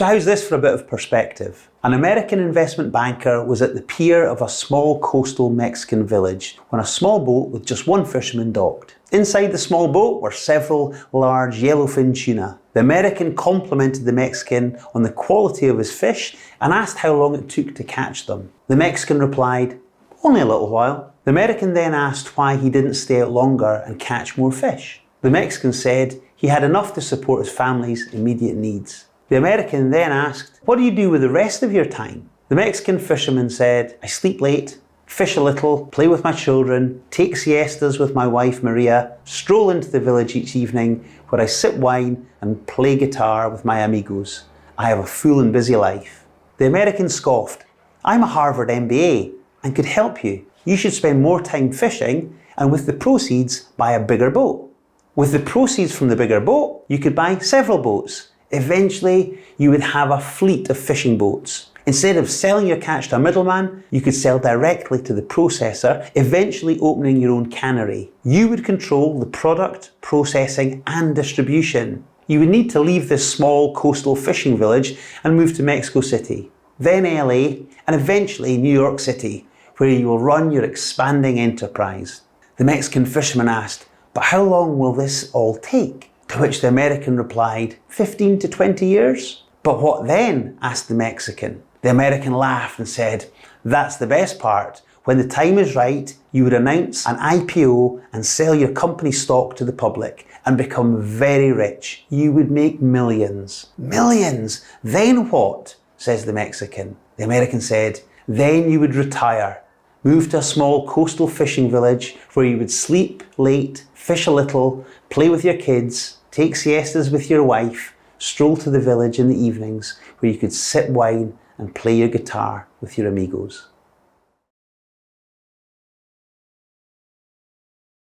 So how's this for a bit of perspective? An American investment banker was at the pier of a small coastal Mexican village when a small boat with just one fisherman docked. Inside the small boat were several large yellowfin tuna. The American complimented the Mexican on the quality of his fish and asked how long it took to catch them. The Mexican replied, "Only a little while." The American then asked why he didn't stay out longer and catch more fish. The Mexican said he had enough to support his family's immediate needs. The American then asked, "What do you do with the rest of your time?" The Mexican fisherman said, "I sleep late, fish a little, play with my children, take siestas with my wife Maria, stroll into the village each evening where I sip wine and play guitar with my amigos. I have a full and busy life." The American scoffed, "I'm a Harvard MBA and could help you. You should spend more time fishing and with the proceeds buy a bigger boat. With the proceeds from the bigger boat, you could buy several boats. Eventually, you would have a fleet of fishing boats. Instead of selling your catch to a middleman, you could sell directly to the processor, eventually opening your own cannery. You would control the product, processing and distribution. You would need to leave this small coastal fishing village and move to Mexico City, then LA, and eventually New York City, where you will run your expanding enterprise." The Mexican fisherman asked, "But how long will this all take?" To which the American replied, 15 to 20 years. "But what then?" asked the Mexican. The American laughed and said, "That's the best part. When the time is right, you would announce an IPO and sell your company stock to the public and become very rich. You would make millions." "Millions? Then what?" says the Mexican. The American said, "Then you would retire. Move to a small coastal fishing village where you would sleep late, fish a little, play with your kids, take siestas with your wife, stroll to the village in the evenings where you could sip wine and play your guitar with your amigos."